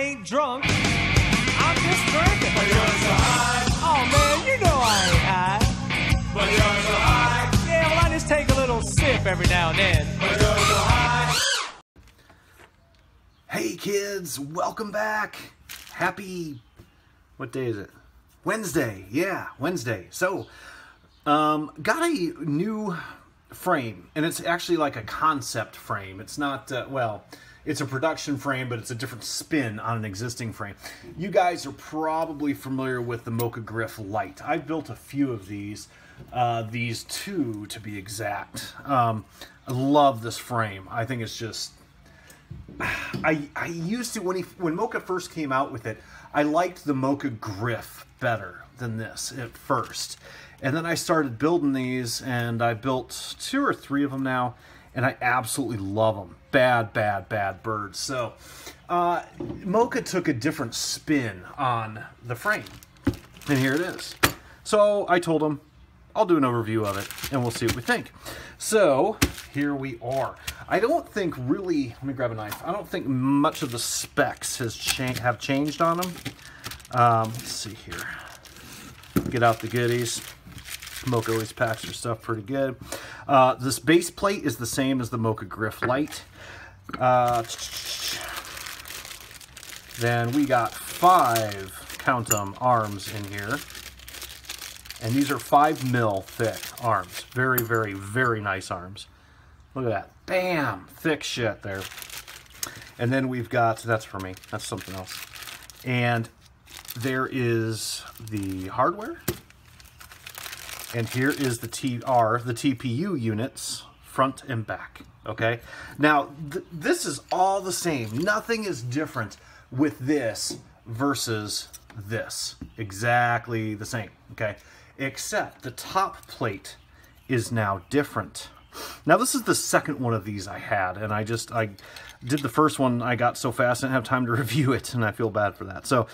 ain't drunk. I'm just drinking. But you're so high. Oh man, you know I ain't high. But you're so high. Yeah, well I just take a little sip every now and then. But you're so high. Hey kids, welcome back. Happy, what day is it? Wednesday, yeah, Wednesday. So, got a new frame, and it's actually like a concept frame. It's not, well, it's a production frame, but it's a different spin on an existing frame. You guys are probably familiar with the Moka Gryff Lite. I've built a few of these two to be exact. I love this frame. I think it's just, I used to, when Moka first came out with it, I liked the Moka Gryff better than this at first. And then I started building these, and I built 2 or 3 of them now, and I absolutely love them. Bad, bad, bad birds. So, Moka took a different spin on the frame, and here it is. So, I told him, I'll do an overview of it, and we'll see what we think. So, here we are. I don't think really, let me grab a knife. I don't think much of the specs have changed on them. Let's see here. Get out the goodies. Moka always packs her stuff pretty good. This base plate is the same as the Moka Gryff Lite. Then we got 5, count them, arms in here. And these are 5 mil thick arms. Very, very, very nice arms. Look at that. Bam! Thick shit there. And then we've got, that's for me. That's something else. And there is the hardware. And here is the TPU units, front and back. Okay? Now, this is all the same. Nothing is different with this versus this. Exactly the same. Okay? Except the top plate is now different. Now this is the second one of these I had, and I did the first one. I got so fast I didn't have time to review it, and I feel bad for that. So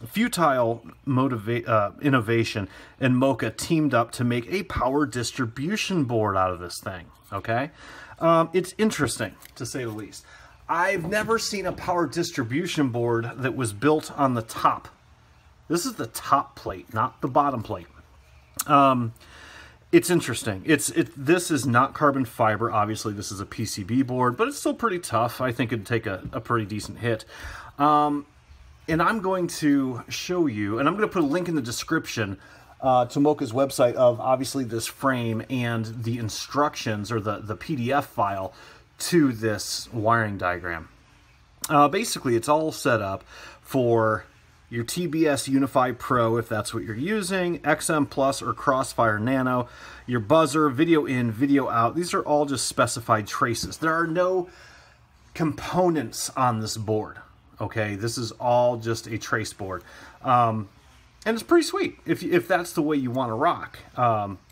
futile innovation and Moka teamed up to make a power distribution board out of this thing. Okay, it's interesting to say the least. I've never seen a power distribution board that was built on the top. This is the top plate, not the bottom plate. It's interesting. This is not carbon fiber. Obviously, this is a PCB board, but it's still pretty tough. I think it'd take a pretty decent hit. And I'm going to show you, and I'm going to put a link in the description to Moka's website of obviously this frame and the instructions or the PDF file to this wiring diagram. Basically, it's all set up for your TBS Unify Pro, if that's what you're using, XM Plus or Crossfire Nano, your buzzer, video in, video out. These are all just specified traces. There are no components on this board, okay? This is all just a trace board. And it's pretty sweet if that's the way you want to rock.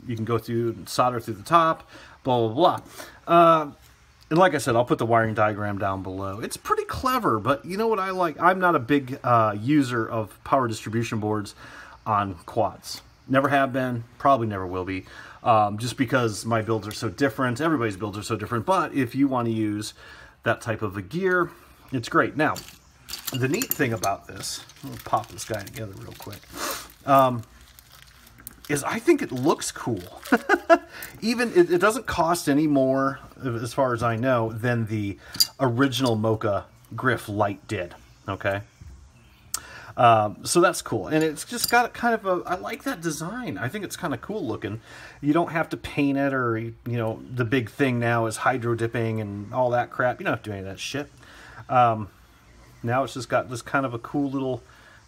You can go through and solder through the top, blah, blah, blah. And like I said, I'll put the wiring diagram down below. It's pretty clever, but you know what I like? I'm not a big user of power distribution boards on quads. Never have been, probably never will be, just because my builds are so different. Everybody's builds are so different, but if you want to use that type of a gear, it's great. Now, the neat thing about this, I'll pop this guy together real quick, is I think it looks cool. Even it doesn't cost any more, as far as I know, than the original Moka Gryff Lite did. Okay, so that's cool, and it's just got kind of a. I like that design. I think it's kind of cool looking. You don't have to paint it, or you know, the big thing now is hydro dipping and all that crap. You don't have to do any of that shit. Now it's just got this kind of a cool little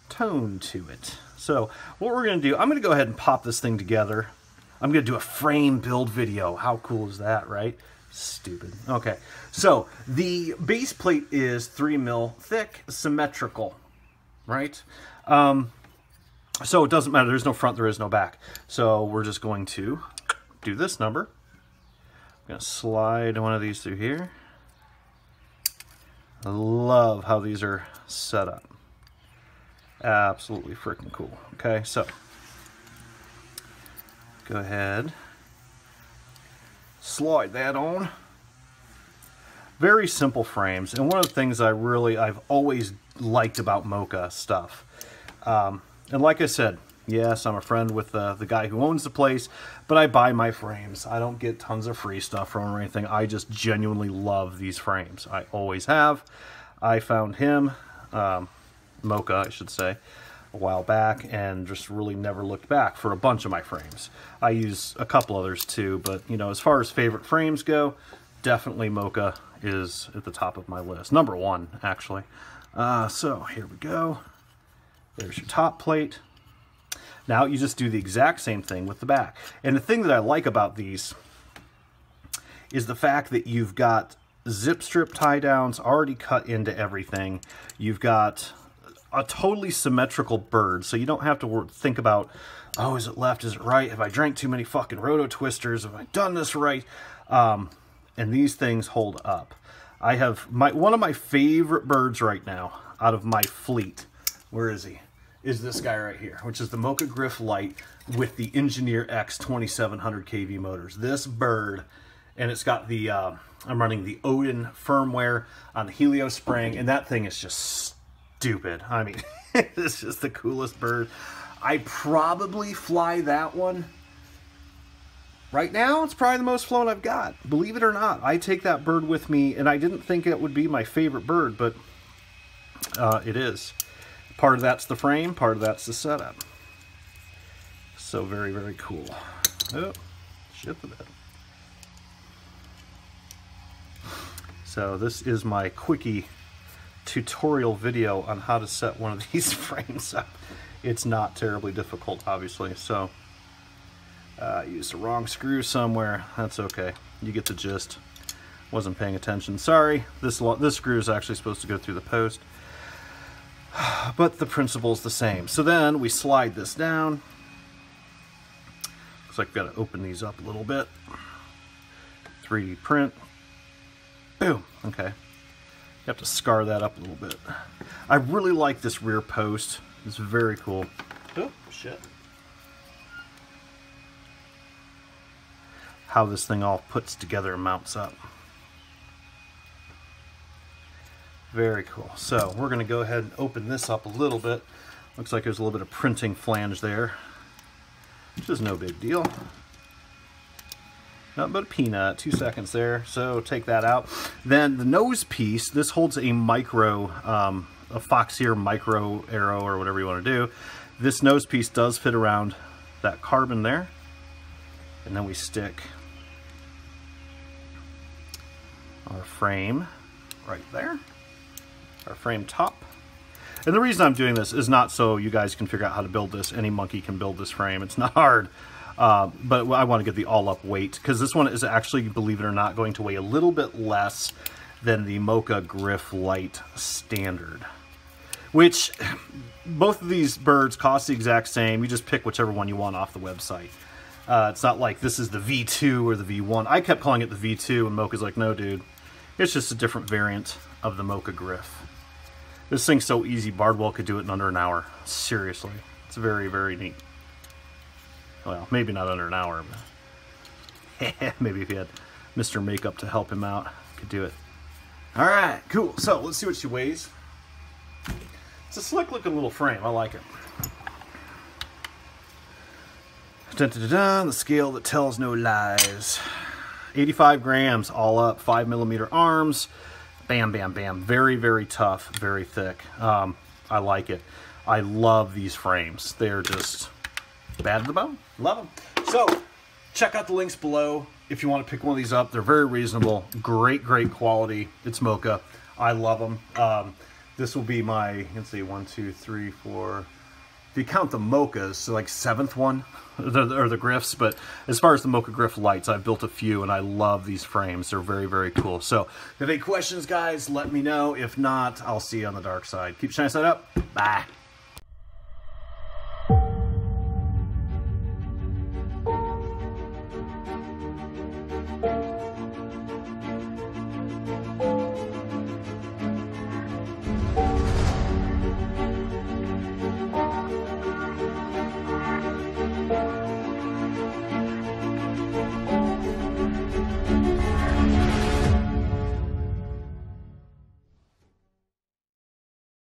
tone to it. So what we're going to do, I'm going to go ahead and pop this thing together. I'm going to do a frame build video. How cool is that, right? Stupid. Okay, so the base plate is 3 mil thick, symmetrical, right? So it doesn't matter. There's no front, there is no back. So we're just going to do this number. I'm going to slide one of these through here. I love how these are set up. Absolutely freaking cool. Okay, so go ahead, slide that on. Very simple frames. And one of the things I've always liked about Moka stuff. And like I said, yes, I'm a friend with the guy who owns the place, but I buy my frames. I don't get tons of free stuff from him or anything. I just genuinely love these frames. I always have. I found him, Moka, I should say, a while back, and just really never looked back for a bunch of my frames. I use a couple others too, but you know, as far as favorite frames go, definitely Moka is at the top of my list. Number one, actually. So here we go. There's your top plate. Now you just do the exact same thing with the back. And the thing that I like about these is the fact that you've got zip strip tie downs already cut into everything. You've got a totally symmetrical bird, so you don't have to think about, oh, is it left, is it right? Have I drank too many fucking roto twisters? Have I done this right? And these things hold up. I have one of my favorite birds right now out of my fleet. Where is he? Is this guy right here, which is the Moka Gryff Lite with the Engineer X 2700 kV motors. This bird, and it's got the, I'm running the Odin firmware on the Helio spring, and that thing is just stupid. I mean, it's just the coolest bird. I probably fly that one. Right now, it's probably the most flown I've got. Believe it or not, I take that bird with me, and I didn't think it would be my favorite bird, but it is. Part of that's the frame, part of that's the setup. So very, very cool. Oh, shit the bed. So this is my quickie tutorial video on how to set one of these frames up. It's not terribly difficult, obviously. So I used the wrong screw somewhere. That's okay. You get the gist. Wasn't paying attention. Sorry. This screw is actually supposed to go through the post. But the principle's the same. So then we slide this down. Looks like we've got to open these up a little bit. 3D print. Boom. Okay. You have to scar that up a little bit. I really like this rear post. It's very cool. Oh, shit. How this thing all puts together and mounts up. Very cool. So we're going to go ahead and open this up a little bit. Looks like there's a little bit of printing flange there, which is no big deal. Not but a peanut. 2 seconds there. So take that out. Then the nose piece, this holds a micro, a Foxier micro arrow or whatever you want to do. This nose piece does fit around that carbon there. And then we stick our frame right there. Our frame top. And the reason I'm doing this is not so you guys can figure out how to build this. Any monkey can build this frame. It's not hard. But I want to get the all-up weight, because this one is actually, believe it or not, going to weigh a little bit less than the Moka Gryff Lite standard. Which, both of these birds cost the exact same. You just pick whichever one you want off the website. It's not like this is the V2 or the V1. I kept calling it the V2, and Moka's like, no, dude. It's just a different variant of the Moka Gryff. This thing's so easy, Bardwell could do it in under an hour. Seriously. It's very, very neat. Well, maybe not under an hour, but maybe if he had Mr. Makeup to help him out, could do it. All right, cool. So let's see what she weighs. It's a slick looking little frame. I like it. Dun, dun, dun, dun, the scale that tells no lies. 85 grams all up, 5mm arms. Bam, bam, bam. Very, very tough, very thick. I like it. I love these frames. They're just bad to the bone. Love them. So, check out the links below if you want to pick one of these up. They're very reasonable. Great, great quality. It's Moka. I love them. This will be my, let's see, 1, 2, 3, 4. If you count the Mokas, so like 7th one, or the Gryffs, but as far as the Moka Gryff Lites, I've built a few, and I love these frames. They're very, very cool. So, if you have any questions, guys, let me know. If not, I'll see you on the dark side. Keep shining side up. Bye.